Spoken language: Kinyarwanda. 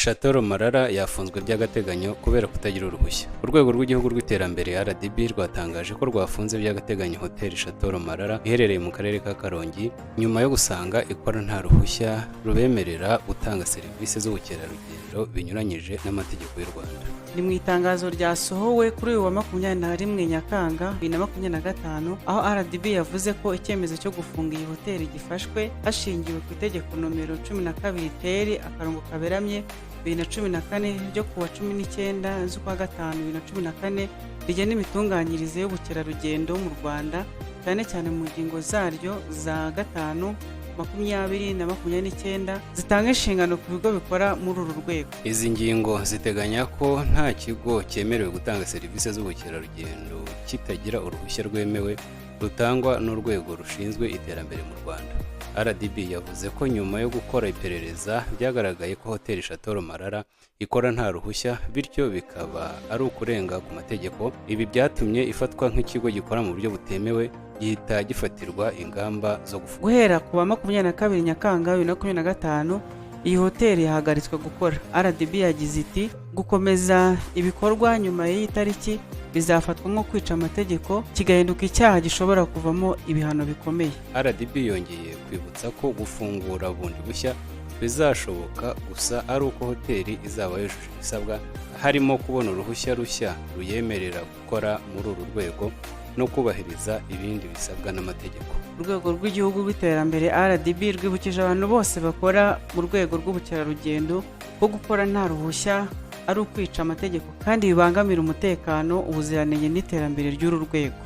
Chateau Marara yafunzwe by'agateganyo kubera kutagira uruhushya. Urwego rw'igihugu rw'iterambere RDB rwatangaje ko rwafunze by'agateganyo hoteli Chateau Marara iherereye mu karere ka Karongi nyuma yo gusanga ikora nta ruhushya rubemerera gutanga serivisi z'ubukerarugendo binyuranyije n'amategeko y'u Rwanda. Ni mu itangazo ryasohowe kuri uyu wa 21 Nyakanga 2025 aho RDB yavuze ko icyemezo cyo gufunga iyi hoteli gifashwe hashingiwe ku itegeko nomero 12/Kaberamye 2014 ryo kuwa 19 z'ukwa gatanu 2014 rigena imitunganyirize y'ubukerarugendo mu Rwanda cyane cyane mu ngingo zaryo za 5, 20 na 29 zitanga inshingano ku bigo bikora muri uru rwego. Izi ngingo ziteganya ko nta kigo cyemerewe gutanga serivisi z'ubukerarugendo kitagira uruhushya rwemewe rutangwa n'urwego rushinzwe iterambere mu Rwanda. RDB yavuze ko nyuma yo gukora iperereza byagaragaye ko hoteli Chateau Marara ikora nta ruhushya, bityo bikaba ari ukurenga ku mategeko. Ibi byatumye ifatwa nk'ikigo gikora mu buryo butemewe, gihita gifatirwa ingamba zo gufunga. Guhera ku wa 22 Nyakanga 2025 iyi hoteli yahagaritswe gukora. RDB yagize iti gukomeza ibikorwa nyuma y'iyi tariki bizafatwa nko kwica amategeko kigahinduka icyaha gishobora kuvamo ibihano bikomeye. RDB yongeye kwibutsa ko gufungura bundi bushya bizashoboka gusa ari uko hoteli izaba yujuje ibisabwa, harimo kubona uruhushya rushya ruyemerera gukora muri uru rwego no kubahiriza ibindi bisabwa n'amategeko. Urwego rw'igihugu rw'iterambere RDB rwibukije abantu bose bakora mu rwego rw'ubukerarugendo ko gukora nta ruhushya ari ukwica amategeko kandi bibangamira umutekano, ubuziranenge n'iterambere ry'uru rwego.